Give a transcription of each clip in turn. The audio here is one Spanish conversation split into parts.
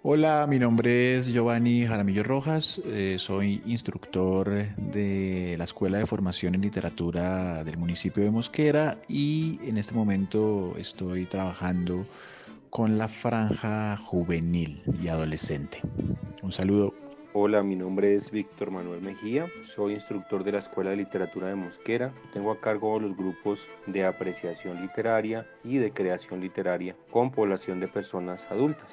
Hola, mi nombre es Giovanni Jaramillo Rojas, soy instructor de la Escuela de Formación en Literatura del municipio de Mosquera y en este momento estoy trabajando con la franja juvenil y adolescente. Un saludo. Hola, mi nombre es Víctor Manuel Mejía, soy instructor de la Escuela de Literatura de Mosquera. Tengo a cargo los grupos de apreciación literaria y de creación literaria con población de personas adultas.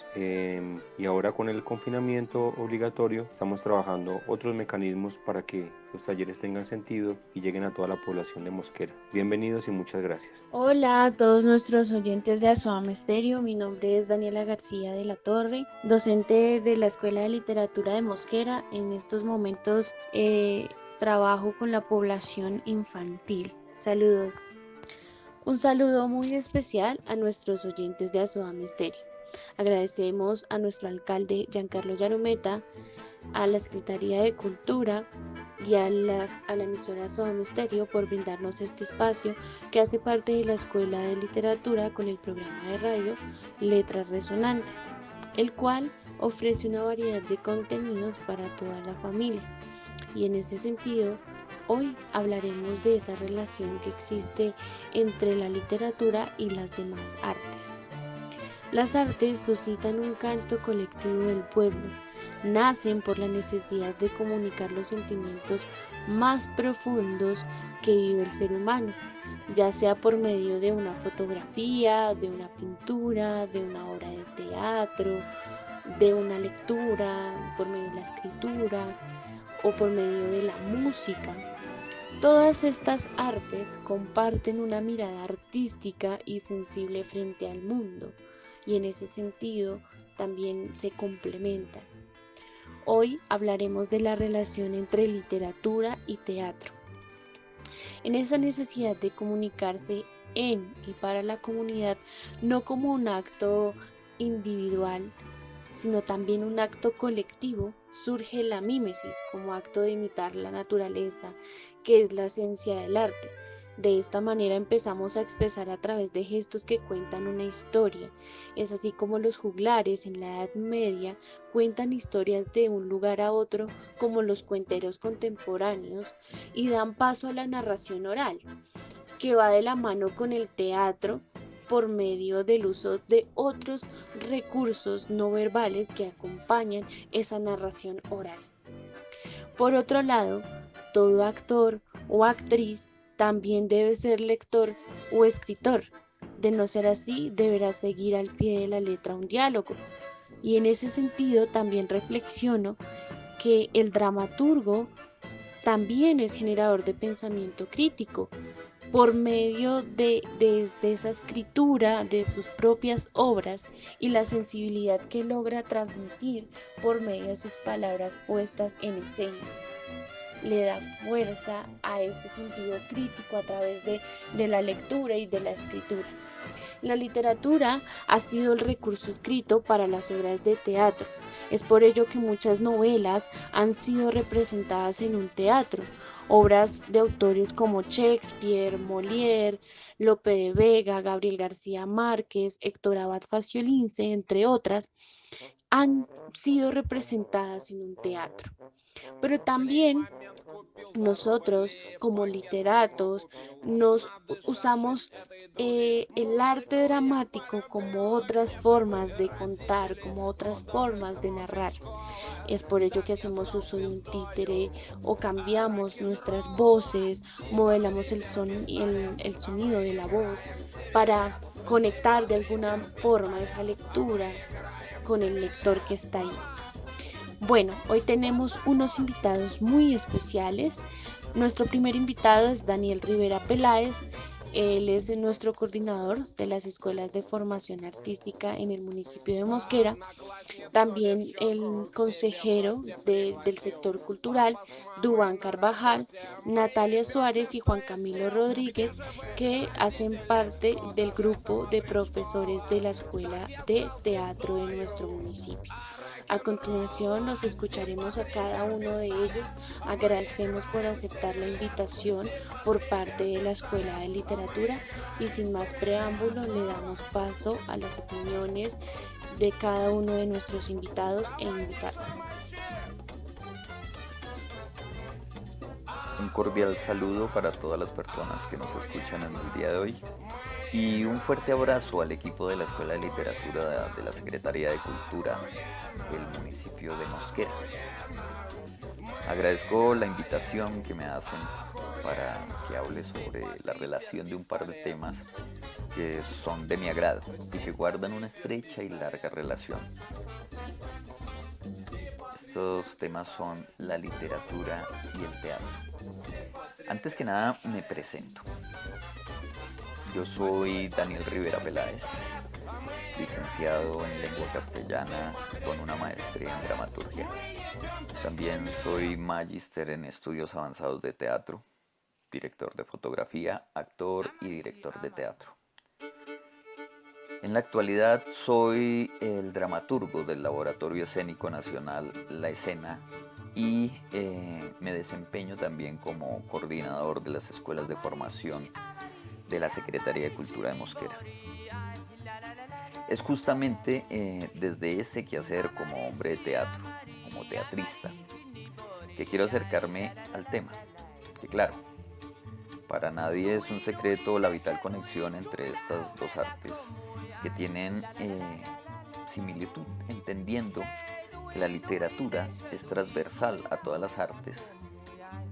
Y ahora con el confinamiento obligatorio estamos trabajando otros mecanismos para que los talleres tengan sentido y lleguen a toda la población de Mosquera. Bienvenidos y muchas gracias. Hola a todos nuestros oyentes de Asoam Estéreo. Mi nombre es Daniela García de la Torre, docente de la Escuela de Literatura de Mosquera. En estos momentos trabajo con la población infantil. Saludos. Un saludo muy especial a nuestros oyentes de Asoam Estéreo. Agradecemos a nuestro alcalde Giancarlo Yarumeta, a la Secretaría de Cultura y a la emisora Soda Misterio por brindarnos este espacio que hace parte de la Escuela de Literatura con el programa de radio Letras Resonantes, el cual ofrece una variedad de contenidos para toda la familia. Y en ese sentido, hoy hablaremos de esa relación que existe entre la literatura y las demás artes. Las artes suscitan un canto colectivo del pueblo, nacen por la necesidad de comunicar los sentimientos más profundos que vive el ser humano, ya sea por medio de una fotografía, de una pintura, de una obra de teatro, de una lectura, por medio de la escritura o por medio de la música. Todas estas artes comparten una mirada artística y sensible frente al mundo y en ese sentido también se complementan. Hoy hablaremos de la relación entre literatura y teatro. En esa necesidad de comunicarse en y para la comunidad, no como un acto individual, sino también un acto colectivo, surge la mímesis como acto de imitar la naturaleza, que es la esencia del arte. De esta manera empezamos a expresar a través de gestos que cuentan una historia. Es así como los juglares en la Edad Media cuentan historias de un lugar a otro como los cuenteros contemporáneos y dan paso a la narración oral, que va de la mano con el teatro por medio del uso de otros recursos no verbales que acompañan esa narración oral. Por otro lado, todo actor o actriz también debe ser lector o escritor. De no ser así, deberá seguir al pie de la letra un diálogo. Y en ese sentido también reflexiono que el dramaturgo también es generador de pensamiento crítico por medio de esa escritura de sus propias obras y la sensibilidad que logra transmitir por medio de sus palabras puestas en escena. Le da fuerza a ese sentido crítico a través de la lectura y de la escritura. La literatura ha sido el recurso escrito para las obras de teatro. Es por ello que muchas novelas han sido representadas en un teatro. Obras de autores como Shakespeare, Molière, Lope de Vega, Gabriel García Márquez, Héctor Abad Faciolince, entre otras, han sido representadas en un teatro. Pero también nosotros como literatos nos usamos el arte dramático como otras formas de contar, como otras formas de narrar. Es por ello que hacemos uso de un títere o cambiamos nuestras voces, modelamos el sonido de la voz para conectar de alguna forma esa lectura con el lector que está ahí. Bueno, hoy tenemos unos invitados muy especiales. Nuestro primer invitado es Daniel Rivera Peláez. Él es nuestro coordinador de las escuelas de formación artística en el municipio de Mosquera. También el consejero del sector cultural, Dubán Carvajal, Natalia Suárez y Juan Camilo Rodríguez, que hacen parte del grupo de profesores de la escuela de teatro de nuestro municipio. A continuación los escucharemos a cada uno de ellos. Agradecemos por aceptar la invitación por parte de la Escuela de Literatura y sin más preámbulo le damos paso a las opiniones de cada uno de nuestros invitados e invitadas. Un cordial saludo para todas las personas que nos escuchan en el día de hoy y un fuerte abrazo al equipo de la Escuela de Literatura de la Secretaría de Cultura del municipio de Mosquera. Agradezco la invitación que me hacen para que hable sobre la relación de un par de temas que son de mi agrado y que guardan una estrecha y larga relación. Estos temas son la literatura y el teatro. Antes que nada me presento. Yo soy Daniel Rivera Peláez, licenciado en lengua castellana con una maestría en dramaturgia. También soy magíster en estudios avanzados de teatro, director de fotografía, actor y director de teatro. En la actualidad soy el dramaturgo del Laboratorio Escénico Nacional La Escena y me desempeño también como coordinador de las escuelas de formación de la Secretaría de Cultura de Mosquera. Es justamente desde ese quehacer como hombre de teatro, como teatrista, que quiero acercarme al tema, que claro, para nadie es un secreto la vital conexión entre estas dos artes que tienen similitud, entendiendo que la literatura es transversal a todas las artes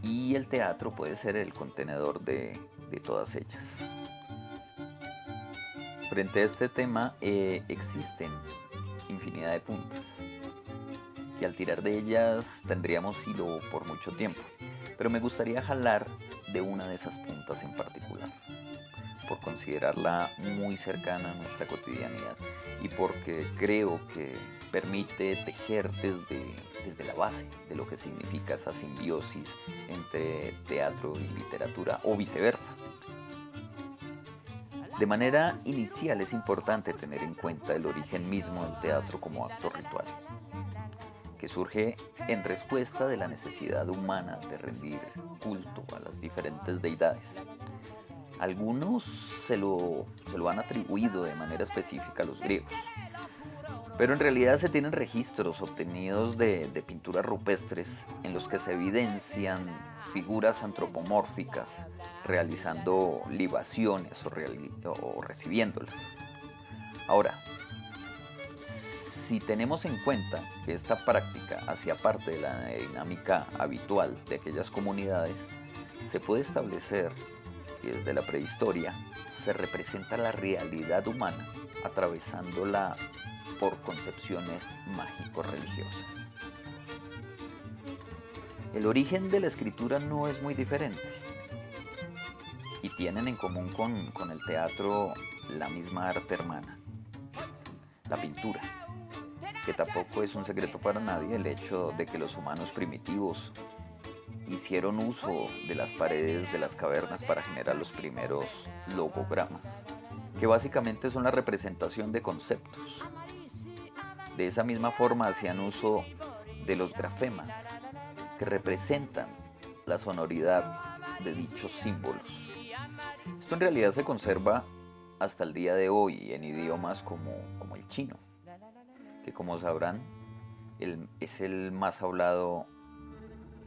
y el teatro puede ser el contenedor de todas ellas. Frente a este tema existen infinidad de puntas que al tirar de ellas tendríamos hilo por mucho tiempo, pero me gustaría jalar de una de esas puntas en particular, por considerarla muy cercana a nuestra cotidianidad y porque creo que permite tejer desde la base de lo que significa esa simbiosis entre teatro y literatura o viceversa. De manera inicial es importante tener en cuenta el origen mismo del teatro como acto ritual, que surge en respuesta de la necesidad humana de rendir culto a las diferentes deidades. Algunos se lo han atribuido de manera específica a los griegos, pero en realidad se tienen registros obtenidos de pinturas rupestres en los que se evidencian figuras antropomórficas realizando libaciones o recibiéndolas. Ahora, si tenemos en cuenta que esta práctica hacía parte de la dinámica habitual de aquellas comunidades, se puede establecer que desde la prehistoria se representa la realidad humana atravesándola por concepciones mágico-religiosas. El origen de la escritura no es muy diferente y tienen en común con el teatro la misma arte hermana, la pintura, que tampoco es un secreto para nadie el hecho de que los humanos primitivos hicieron uso de las paredes de las cavernas para generar los primeros logogramas, que básicamente son la representación de conceptos. De esa misma forma hacían uso de los grafemas, que representan la sonoridad de dichos símbolos. Esto en realidad se conserva hasta el día de hoy en idiomas como el chino, que como sabrán es el más hablado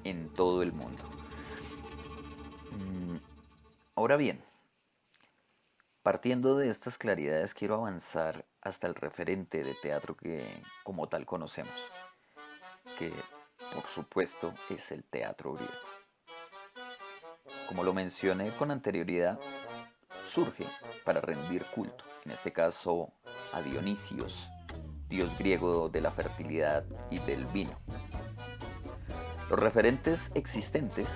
en todo el mundo. Ahora bien, partiendo de estas claridades quiero avanzar hasta el referente de teatro que como tal conocemos, que por supuesto es el teatro griego. Como lo mencioné con anterioridad, surge para rendir culto, en este caso a Dionisios, dios griego de la fertilidad y del vino. Los referentes existentes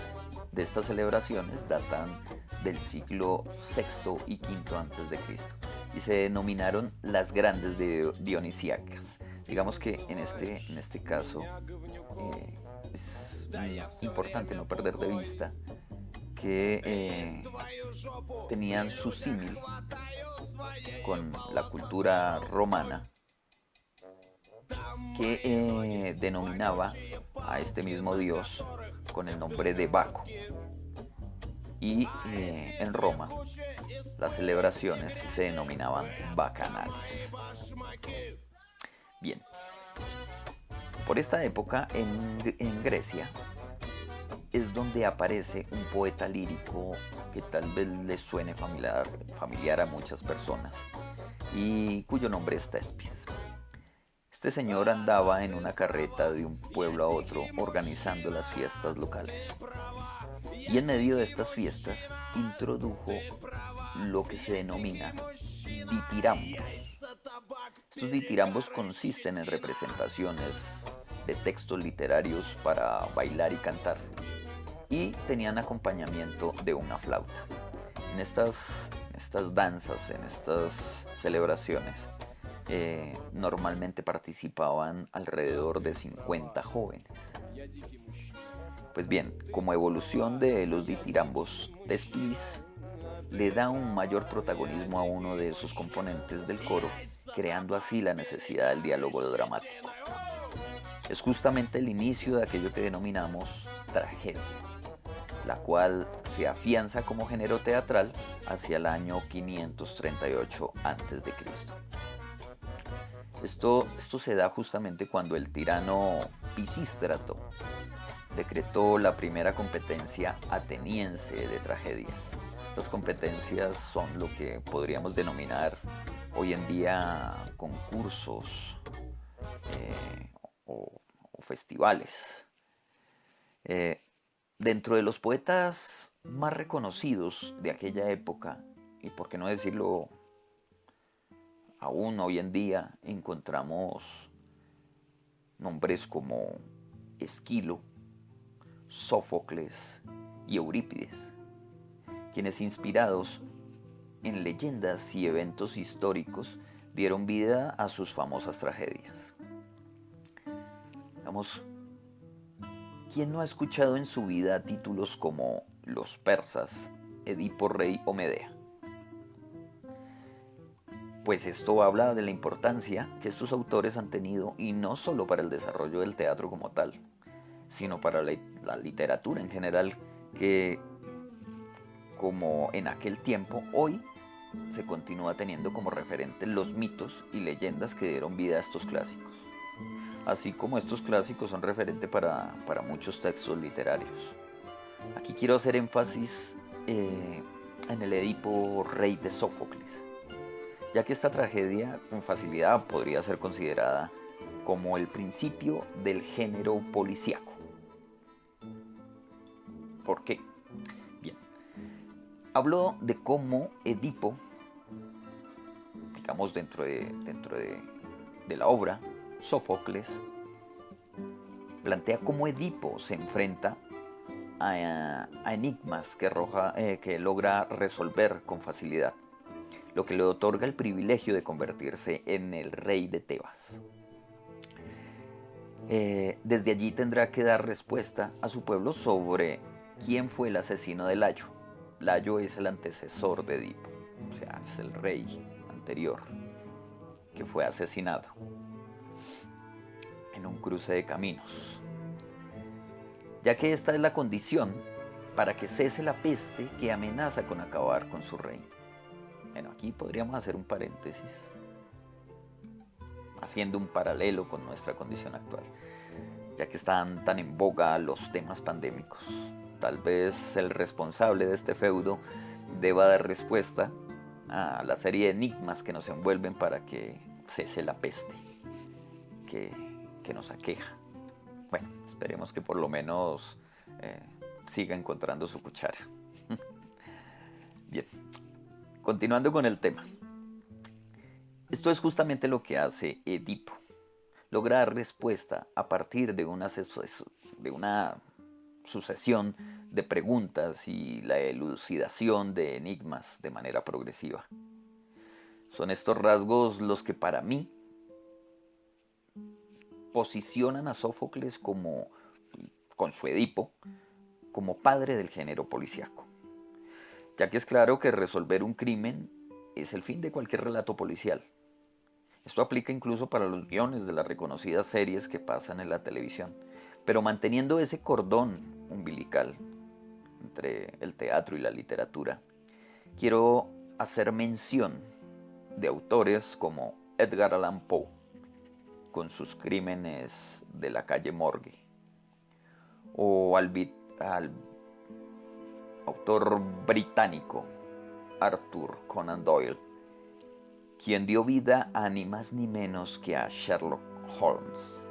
de estas celebraciones datan del siglo VI y V a.C. y se denominaron las grandes dionisíacas. Digamos que en este caso es importante no perder de vista que tenían su símil con la cultura romana, que denominaba a este mismo dios con el nombre de Baco. Y en Roma las celebraciones se denominaban bacanales. Bien, por esta época en Grecia es donde aparece un poeta lírico que tal vez les suene familiar a muchas personas y cuyo nombre es Tespis. Este señor andaba en una carreta de un pueblo a otro organizando las fiestas locales. Y en medio de estas fiestas introdujo lo que se denomina ditirambos. Estos ditirambos consisten en representaciones de textos literarios para bailar y cantar y tenían acompañamiento de una flauta. En estas danzas, en estas celebraciones, normalmente participaban alrededor de 50 jóvenes. Pues bien, como evolución de los ditirambos, Tespis le da un mayor protagonismo a uno de sus componentes del coro, creando así la necesidad del diálogo dramático. Es justamente el inicio de aquello que denominamos tragedia, la cual se afianza como género teatral hacia el año 538 a.C. Esto se da justamente cuando el tirano Pisístrato decretó la primera competencia ateniense de tragedias. Estas competencias son lo que podríamos denominar hoy en día concursos o festivales. Dentro de los poetas más reconocidos de aquella época, y por qué no decirlo, aún hoy en día encontramos nombres como Esquilo, Sófocles y Eurípides, quienes inspirados en leyendas y eventos históricos dieron vida a sus famosas tragedias. Vamos, ¿quién no ha escuchado en su vida títulos como Los persas, Edipo Rey o Medea? Pues esto habla de la importancia que estos autores han tenido, y no solo para el desarrollo del teatro como tal, sino para la literatura en general, que como en aquel tiempo, hoy se continúa teniendo como referentes los mitos y leyendas que dieron vida a estos clásicos, así como estos clásicos son referente para muchos textos literarios. Aquí quiero hacer énfasis en el Edipo Rey de Sófocles, ya que esta tragedia con facilidad podría ser considerada como el principio del género policíaco. ¿Por qué? Bien, hablo de cómo Edipo, digamos dentro de la obra, Sófocles plantea cómo Edipo se enfrenta a enigmas que logra resolver con facilidad, lo que le otorga el privilegio de convertirse en el rey de Tebas. Desde allí tendrá que dar respuesta a su pueblo sobre quién fue el asesino de Layo. Layo es el antecesor de Edipo, o sea, es el rey anterior que fue asesinado en un cruce de caminos, ya que esta es la condición para que cese la peste que amenaza con acabar con su reino. Bueno, aquí podríamos hacer un paréntesis, haciendo un paralelo con nuestra condición actual, ya que están tan en boga los temas pandémicos. Tal vez el responsable de este feudo deba dar respuesta a la serie de enigmas que nos envuelven para que cese la peste que nos aqueja. Bueno, esperemos que por lo menos siga encontrando su cuchara. Bien, continuando con el tema. Esto es justamente lo que hace Edipo. Logra dar respuesta a partir de una sucesión de preguntas y la elucidación de enigmas de manera progresiva. Son estos rasgos los que para mí posicionan a Sófocles con su Edipo, como padre del género policíaco, ya que es claro que resolver un crimen es el fin de cualquier relato policial, Esto aplica incluso para los guiones de las reconocidas series que pasan en la televisión, pero manteniendo ese cordón umbilical entre el teatro y la literatura. Quiero hacer mención de autores como Edgar Allan Poe, con sus Crímenes de la calle Morgue, o al autor británico Arthur Conan Doyle, quien dio vida a ni más ni menos que a Sherlock Holmes.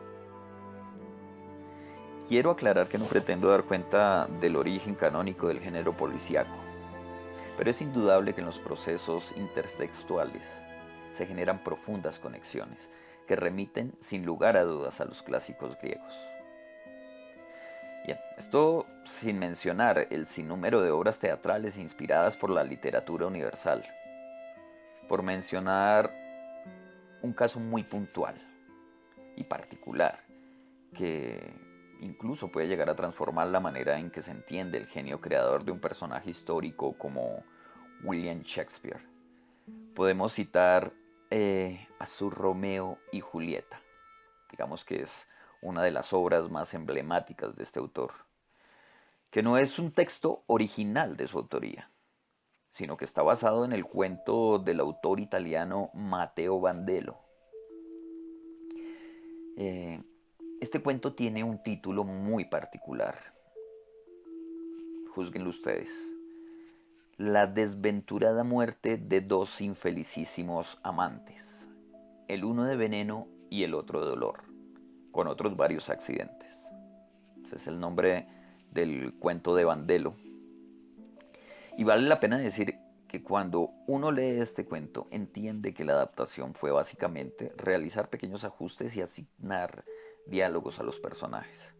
Quiero aclarar que no pretendo dar cuenta del origen canónico del género policíaco, pero es indudable que en los procesos intertextuales se generan profundas conexiones que remiten sin lugar a dudas a los clásicos griegos. Bien, esto sin mencionar el sinnúmero de obras teatrales inspiradas por la literatura universal. Por mencionar un caso muy puntual y particular que incluso puede llegar a transformar la manera en que se entiende el genio creador de un personaje histórico como William Shakespeare. Podemos citar a su Romeo y Julieta, digamos que es una de las obras más emblemáticas de este autor, que no es un texto original de su autoría, sino que está basado en el cuento del autor italiano Matteo Bandello. Este cuento tiene un título muy particular. Júzguenlo ustedes. La desventurada muerte de dos infelicísimos amantes, el uno de veneno y el otro de dolor, con otros varios accidentes. Ese es el nombre del cuento de Bandello. Y vale la pena decir que cuando uno lee este cuento, entiende que la adaptación fue básicamente realizar pequeños ajustes y asignar diálogos a los personajes,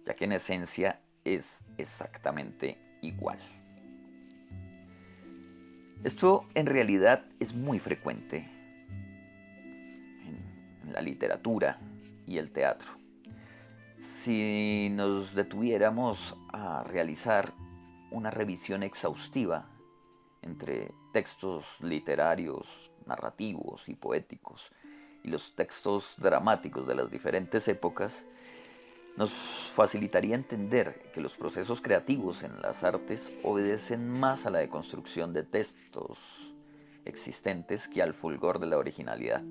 ya que en esencia es exactamente igual. Esto en realidad es muy frecuente en la literatura y el teatro. Si nos detuviéramos a realizar una revisión exhaustiva entre textos literarios, narrativos y poéticos y los textos dramáticos de las diferentes épocas, nos facilitaría entender que los procesos creativos en las artes obedecen más a la deconstrucción de textos existentes que al fulgor de la originalidad.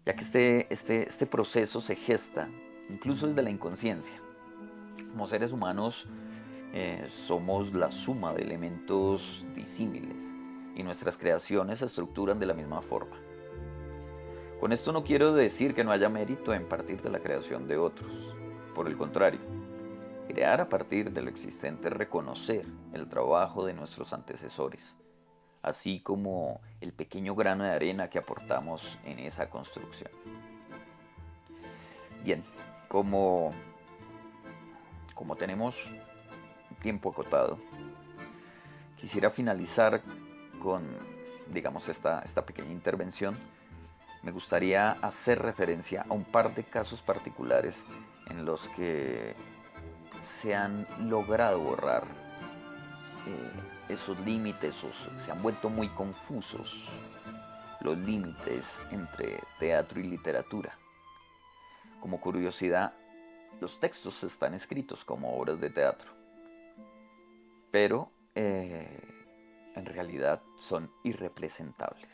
Ya que este proceso se gesta incluso desde la inconsciencia. Como seres humanos somos la suma de elementos disímiles y nuestras creaciones se estructuran de la misma forma. Con esto no quiero decir que no haya mérito en partir de la creación de otros. Por el contrario, crear a partir de lo existente es reconocer el trabajo de nuestros antecesores, así como el pequeño grano de arena que aportamos en esa construcción. Bien, como tenemos un tiempo acotado, quisiera finalizar con, digamos, esta pequeña intervención. Me gustaría hacer referencia a un par de casos particulares en los que se han logrado borrar esos límites, o se han vuelto muy confusos los límites entre teatro y literatura. Como curiosidad, los textos están escritos como obras de teatro, pero en realidad son irrepresentables.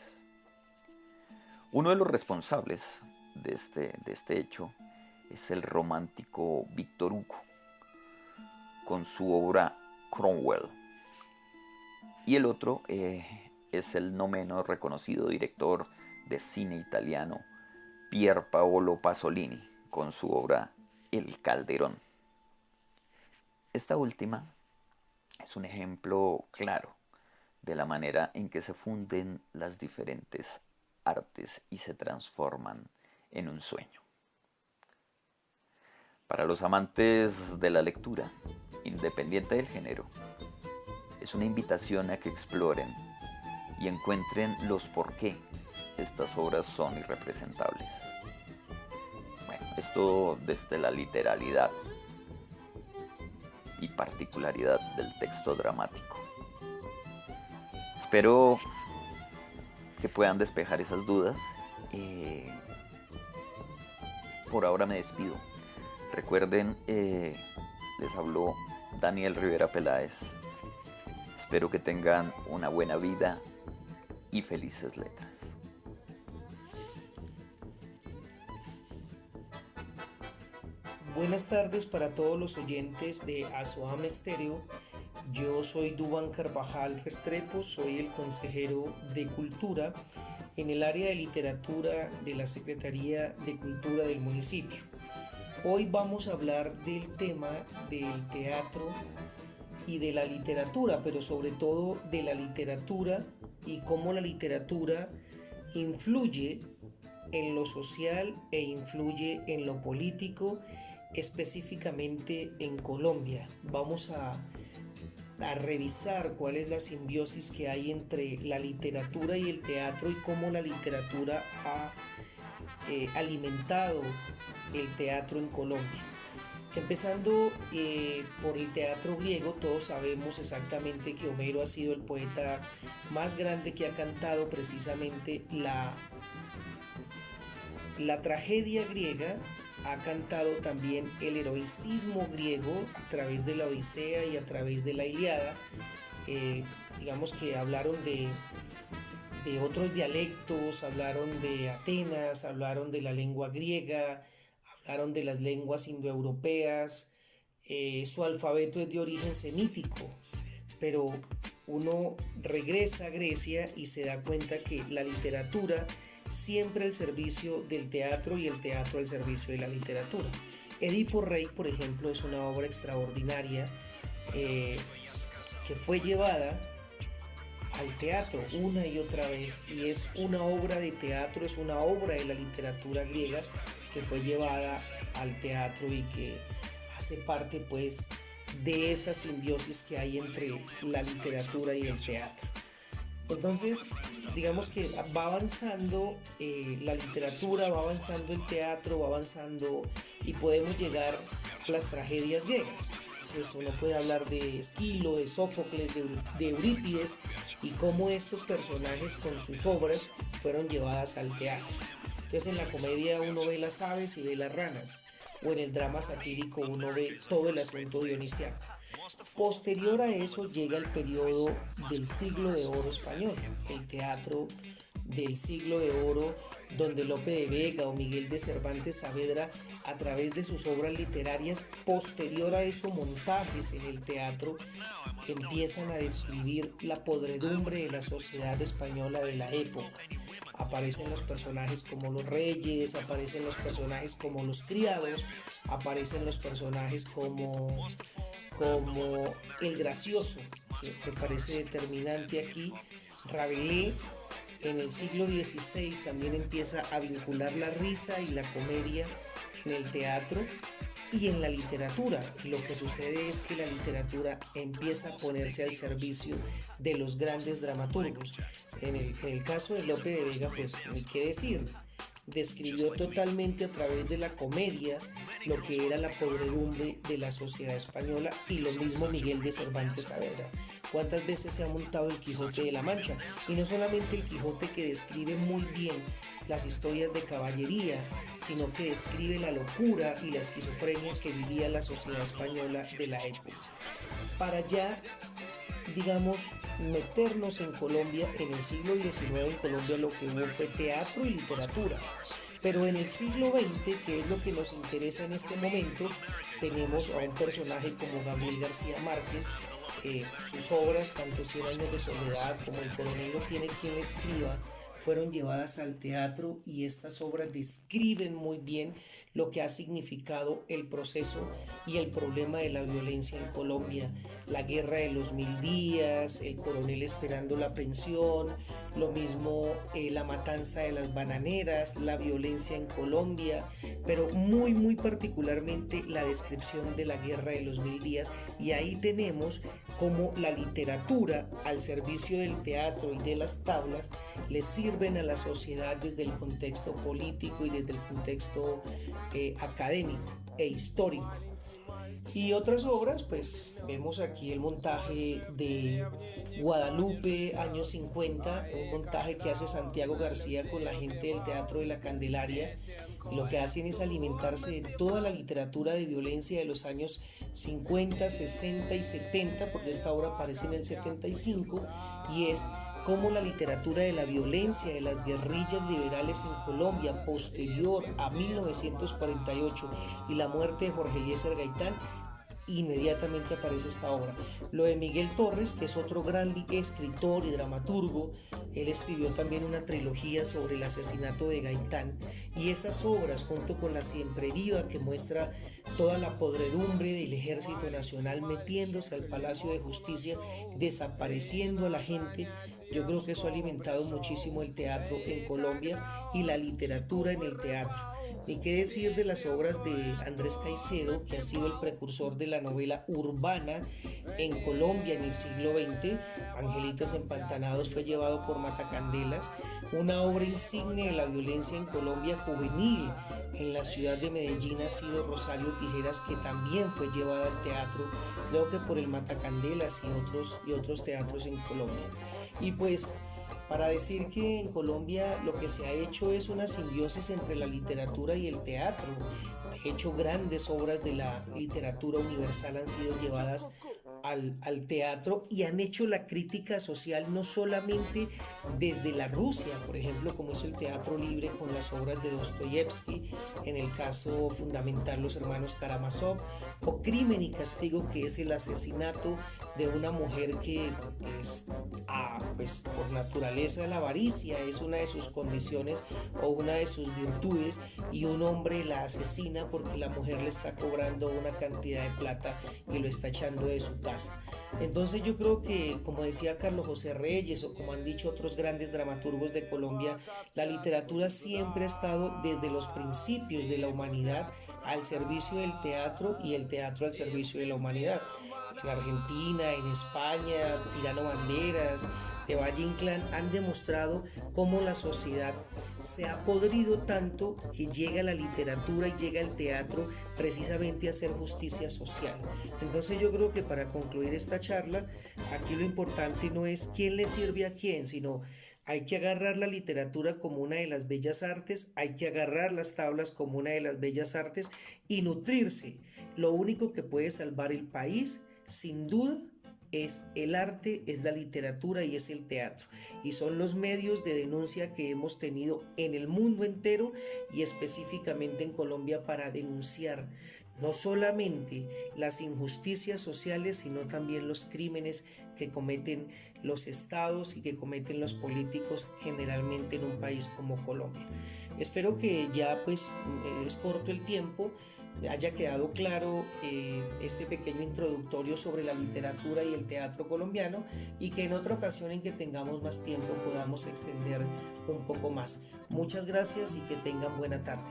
Uno de los responsables de este hecho es el romántico Víctor Hugo, con su obra Cromwell. Y el otro es el no menos reconocido director de cine italiano Pier Paolo Pasolini, con su obra El Calderón. Esta última es un ejemplo claro de la manera en que se funden las diferentes artes y se transforman en un sueño. Para los amantes de la lectura, independiente del género, es una invitación a que exploren y encuentren los por qué estas obras son irrepresentables. Bueno, esto desde la literalidad y particularidad del texto dramático. Espero que puedan despejar esas dudas. Por ahora me despido. Recuerden, les habló Daniel Rivera Peláez. Espero que tengan una buena vida y felices letras. Buenas tardes para todos los oyentes de ASOAM Estéreo. Yo soy Duván Carvajal Restrepo, soy el consejero de Cultura en el área de literatura de la Secretaría de Cultura del municipio. Hoy vamos a hablar del tema del teatro y de la literatura, pero sobre todo de la literatura y cómo la literatura influye en lo social e influye en lo político, específicamente en Colombia. Vamos a revisar cuál es la simbiosis que hay entre la literatura y el teatro y cómo la literatura ha alimentado el teatro en Colombia. Empezando por el teatro griego, todos sabemos exactamente que Homero ha sido el poeta más grande que ha cantado precisamente la tragedia griega. Ha cantado también el heroicismo griego a través de la Odisea y a través de la Ilíada. Digamos que hablaron de otros dialectos, hablaron de Atenas, hablaron de la lengua griega, hablaron de las lenguas indoeuropeas. Su alfabeto es de origen semítico, pero uno regresa a Grecia y se da cuenta que la literatura siempre al servicio del teatro y el teatro al servicio de la literatura. Edipo Rey, por ejemplo, es una obra extraordinaria que fue llevada al teatro una y otra vez, y es una obra de teatro, es una obra de la literatura griega que fue llevada al teatro y que hace parte pues de esa simbiosis que hay entre la literatura y el teatro. Entonces, digamos que va avanzando la literatura, va avanzando el teatro, va avanzando y podemos llegar a las tragedias griegas. Entonces uno puede hablar de Esquilo, de Sófocles, de Eurípides y cómo estos personajes con sus obras fueron llevadas al teatro. Entonces en la comedia uno ve las aves y ve las ranas, o en el drama satírico uno ve todo el asunto dionisiaco. Posterior a eso llega el periodo del siglo de oro español, el teatro del siglo de oro, donde Lope de Vega o Miguel de Cervantes Saavedra, a través de sus obras literarias, posterior a eso montajes en el teatro, empiezan a describir la podredumbre de la sociedad española de la época. Aparecen los personajes como los reyes, aparecen los personajes como los criados, aparecen los personajes como el gracioso, que parece determinante aquí. Rabelais en el siglo XVI también empieza a vincular la risa y la comedia en el teatro y en la literatura. Lo que sucede es que la literatura empieza a ponerse al servicio de los grandes dramaturgos. En el caso de Lope de Vega, pues, ¿qué decir? Describió totalmente a través de la comedia lo que era la podredumbre de la sociedad española, y lo mismo Miguel de Cervantes Saavedra. ¿Cuántas veces se ha montado el Quijote de la Mancha? Y no solamente el Quijote, que describe muy bien las historias de caballería, sino que describe la locura y la esquizofrenia que vivía la sociedad española de la época. Para ya, digamos, meternos en Colombia, en el siglo XIX en Colombia lo que hubo fue teatro y literatura. Pero en el siglo XX, que es lo que nos interesa en este momento, tenemos a un personaje como Gabriel García Márquez. Sus obras, tanto Cien años de soledad como El coronel no tiene quien escriba, fueron llevadas al teatro, y estas obras describen muy bien lo que ha significado el proceso y el problema de la violencia en Colombia. La guerra de los 1000 días, el coronel esperando la pensión, lo mismo la matanza de las bananeras, la violencia en Colombia, pero muy particularmente la descripción de la guerra de los 1000 días. Y ahí tenemos cómo la literatura, al servicio del teatro y de las tablas, le sirven a la sociedad desde el contexto político y desde el contexto académico e histórico. Y otras obras, pues vemos aquí el montaje de Guadalupe, años 50, un montaje que hace Santiago García con la gente del Teatro de la Candelaria. Y lo que hacen es alimentarse de toda la literatura de violencia de los años 50, 60 y 70, porque esta obra aparece en el 75, y es cómo la literatura de la violencia de las guerrillas liberales en Colombia posterior a 1948 y la muerte de Jorge Eliezer Gaitán, inmediatamente aparece esta obra. Lo de Miguel Torres, que es otro gran escritor y dramaturgo, él escribió también una trilogía sobre el asesinato de Gaitán, y esas obras, junto con La Siempre Viva, que muestra toda la podredumbre del Ejército Nacional metiéndose al Palacio de Justicia, desapareciendo a la gente, yo creo que eso ha alimentado muchísimo el teatro en Colombia y la literatura en el teatro. Ni qué decir de las obras de Andrés Caicedo, que ha sido el precursor de la novela urbana en Colombia en el siglo XX. Angelitos Empantanados fue llevado por Matacandelas, una obra insigne de la violencia en Colombia juvenil. En la ciudad de Medellín ha sido Rosario Tijeras, que también fue llevada al teatro, creo que por el Matacandelas y otros teatros en Colombia. Y pues, para decir que en Colombia lo que se ha hecho es una simbiosis entre la literatura y el teatro. De hecho, grandes obras de la literatura universal han sido llevadas al teatro y han hecho la crítica social no solamente desde la Rusia, por ejemplo, como es el Teatro Libre con las obras de Dostoyevsky, en el caso fundamental Los Hermanos Karamazov, o Crimen y Castigo, que es el asesinato de una mujer que es, pues, por naturaleza la avaricia es una de sus condiciones o una de sus virtudes, y un hombre la asesina porque la mujer le está cobrando una cantidad de plata y lo está echando de su casa. Entonces yo creo que, como decía Carlos José Reyes o como han dicho otros grandes dramaturgos de Colombia, la literatura siempre ha estado desde los principios de la humanidad al servicio del teatro, y el teatro al servicio de la humanidad. En Argentina, en España, Tirano Banderas, de Valle Inclán han demostrado cómo la sociedad se ha podrido tanto que llega la literatura y llega el teatro precisamente a hacer justicia social. Entonces yo creo que para concluir esta charla, aquí lo importante no es quién le sirve a quién, sino hay que agarrar la literatura como una de las bellas artes, hay que agarrar las tablas como una de las bellas artes y nutrirse. Lo único que puede salvar el país, sin duda, es el arte, es la literatura y es el teatro. Y son los medios de denuncia que hemos tenido en el mundo entero y específicamente en Colombia para denunciar no solamente las injusticias sociales, sino también los crímenes que cometen los estados y que cometen los políticos generalmente en un país como Colombia. Espero que ya pues es corto el tiempo, haya quedado claro este pequeño introductorio sobre la literatura y el teatro colombiano, y que en otra ocasión en que tengamos más tiempo podamos extender un poco más. Muchas gracias y que tengan buena tarde.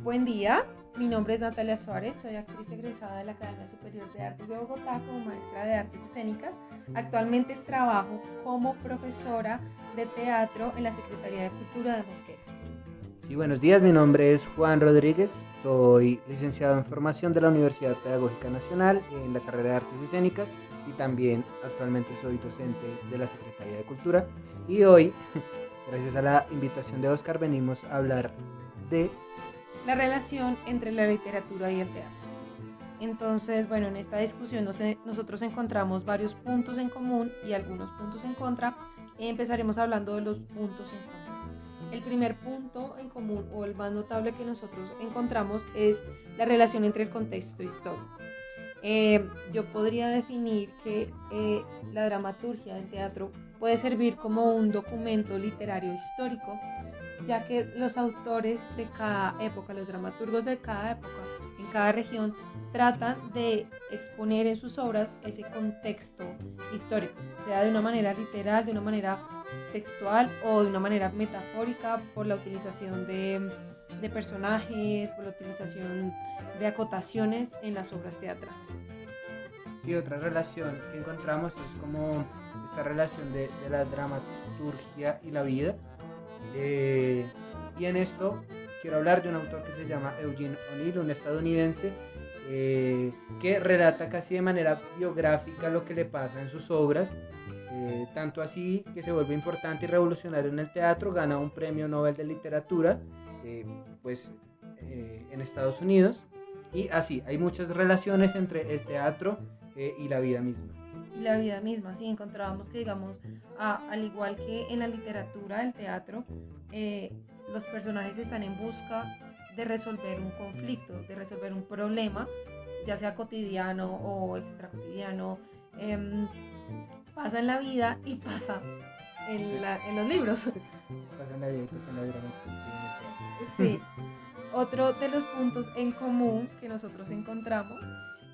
Buen día, mi nombre es Natalia Suárez, soy actriz egresada de la Academia Superior de Artes de Bogotá como maestra de artes escénicas. Actualmente trabajo como profesora de teatro en la Secretaría de Cultura de Mosquera. Y buenos días, mi nombre es Juan Rodríguez, soy licenciado en formación de la Universidad Pedagógica Nacional en la carrera de Artes Escénicas, y también actualmente soy docente de la Secretaría de Cultura. Y hoy, gracias a la invitación de Oscar, venimos a hablar de la relación entre la literatura y el teatro. Entonces, bueno, en esta discusión nosotros encontramos varios puntos en común y algunos puntos en contra. Empezaremos hablando de los puntos en común. El primer punto en común, o el más notable que nosotros encontramos, es la relación entre el contexto histórico. Yo podría definir que la dramaturgia del teatro puede servir como un documento literario histórico, ya que los autores de cada época, los dramaturgos de cada época, en cada región, tratan de exponer en sus obras ese contexto histórico, sea de una manera literal, de una manera textual o de una manera metafórica, por la utilización de personajes, por la utilización de acotaciones en las obras teatrales. Sí, otra relación que encontramos es como esta relación de la dramaturgia y la vida. Y en esto quiero hablar de un autor que se llama Eugene O'Neill, un estadounidense, que relata casi de manera biográfica lo que le pasa en sus obras, tanto así que se vuelve importante y revolucionario en el teatro, gana un premio Nobel de Literatura en Estados Unidos, y así hay muchas relaciones entre el teatro y la vida misma. Y la vida misma, sí, encontrábamos que, digamos, al igual que en la literatura, el teatro, los personajes están en busca de resolver un conflicto, de resolver un problema, ya sea cotidiano o extracotidiano, pasa en la vida y pasa en los libros. Pasa en la vida y pasa en la vida. Sí. Otro de los puntos en común que nosotros encontramos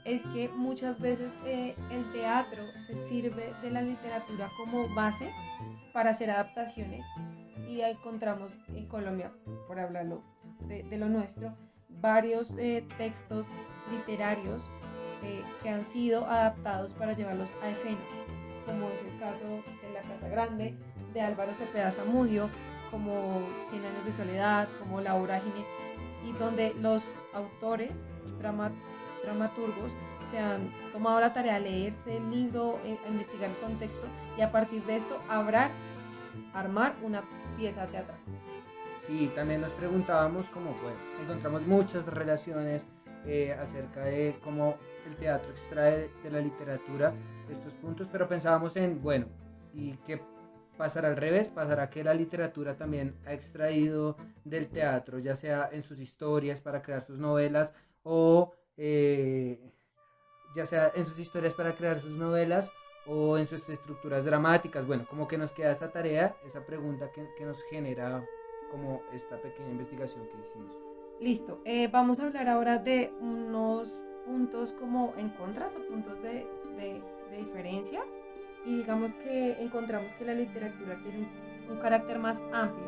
es que muchas veces el teatro se sirve de la literatura como base para hacer adaptaciones, y encontramos en Colombia, por hablarlo de lo nuestro, varios textos literarios que han sido adaptados para llevarlos a escena, como es el caso de La Casa Grande, de Álvaro Cepeda Zamudio, como Cien Años de Soledad, como La Vorágine, y donde los autores, dramaturgos, se han tomado la tarea de leerse el libro, a investigar el contexto, y a partir de esto armar una pieza teatral. Sí, también nos preguntábamos encontramos muchas relaciones acerca de cómo el teatro extrae de la literatura estos puntos, pero pensábamos ¿y qué pasará al revés? ¿Pasará que la literatura también ha extraído del teatro, ya sea en sus historias para crear sus novelas, o ya sea en sus historias para crear sus novelas o en sus estructuras dramáticas? Bueno, como que nos queda esta tarea, esa pregunta que nos genera como esta pequeña investigación que hicimos. Listo, vamos a hablar ahora de unos puntos como en contras o puntos de diferencia, y digamos que encontramos que la literatura tiene un carácter más amplio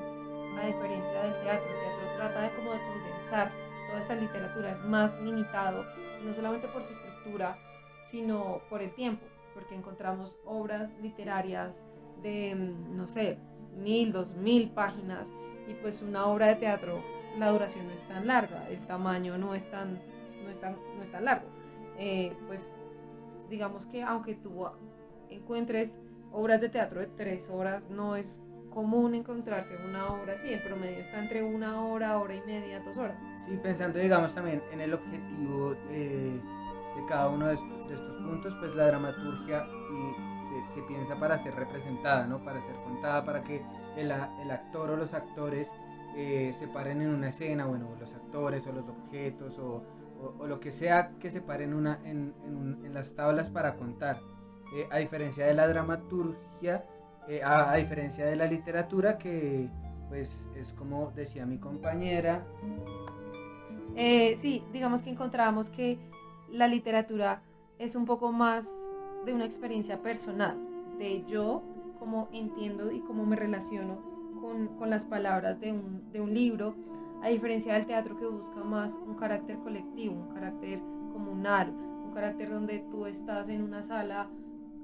a diferencia del teatro. El teatro trata de condensar toda esta literatura, es más limitado, no solamente por su estructura, sino por el tiempo, porque encontramos obras literarias de, 1000, 2000 páginas, y pues una obra de teatro, la duración no es tan larga, el tamaño no es tan largo. Pues digamos que aunque tú encuentres obras de teatro de 3 horas, no es común encontrarse una obra así. El promedio está entre 1 hora, hora y media, 2 horas. Sí, pensando, digamos, también en el objetivo de cada uno de estos puntos, pues la dramaturgia se piensa para ser representada, ¿no? Para ser contada, para que el actor o los actores se paren en una escena, los actores o los objetos o lo que sea que se paren en las tablas para contar. A diferencia de la dramaturgia, a diferencia de la literatura, que pues es como decía mi compañera. Sí, digamos que encontramos que la literatura es un poco más de una experiencia personal, de yo cómo entiendo y cómo me relaciono con las palabras de un libro, a diferencia del teatro, que busca más un carácter colectivo, un carácter comunal, un carácter donde tú estás en una sala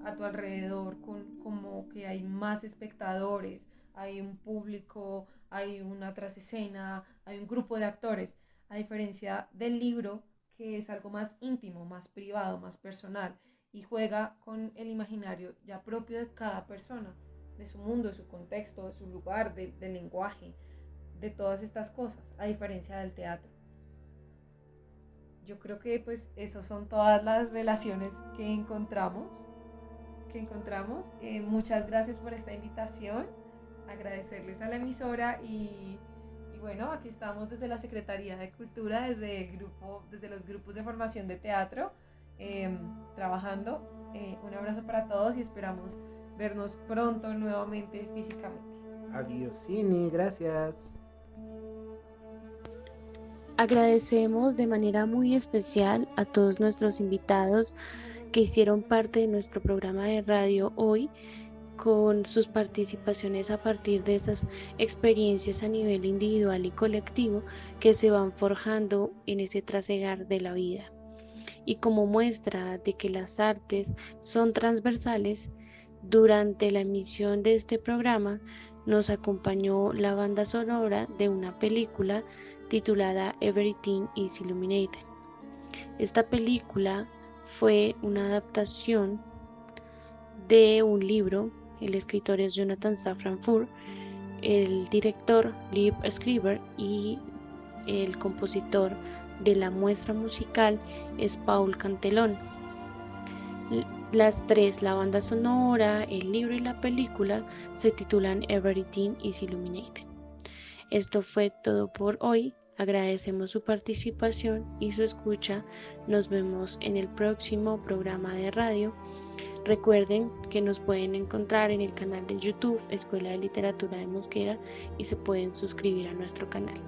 a tu alrededor, como que hay más espectadores, hay un público, hay una trasescena, hay un grupo de actores, a diferencia del libro, que es algo más íntimo, más privado, más personal, y juega con el imaginario ya propio de cada persona, de su mundo, de su contexto, de su lugar, del lenguaje, de todas estas cosas, a diferencia del teatro. Yo creo que pues esas son todas las relaciones que encontramos. Muchas gracias por esta invitación, agradecerles a la emisora, y bueno, aquí estamos desde la Secretaría de Cultura, desde los grupos de formación de teatro, trabajando. Un abrazo para todos y esperamos vernos pronto nuevamente físicamente. Adiós, Cini, gracias. Agradecemos de manera muy especial a todos nuestros invitados que hicieron parte de nuestro programa de radio hoy, con sus participaciones a partir de esas experiencias a nivel individual y colectivo que se van forjando en ese trasegar de la vida. Y como muestra de que las artes son transversales, durante la emisión de este programa nos acompañó la banda sonora de una película titulada Everything is Illuminated. Esta película fue una adaptación de un libro. El escritor es Jonathan Safran Foer, el director Liv Schreiber y el compositor de la muestra musical es Paul Cantelón. Las tres, la banda sonora, el libro y la película, se titulan Everything is Illuminated. Esto fue todo por hoy. Agradecemos su participación y su escucha. Nos vemos en el próximo programa de radio. Recuerden que nos pueden encontrar en el canal de YouTube Escuela de Literatura de Mosquera y se pueden suscribir a nuestro canal.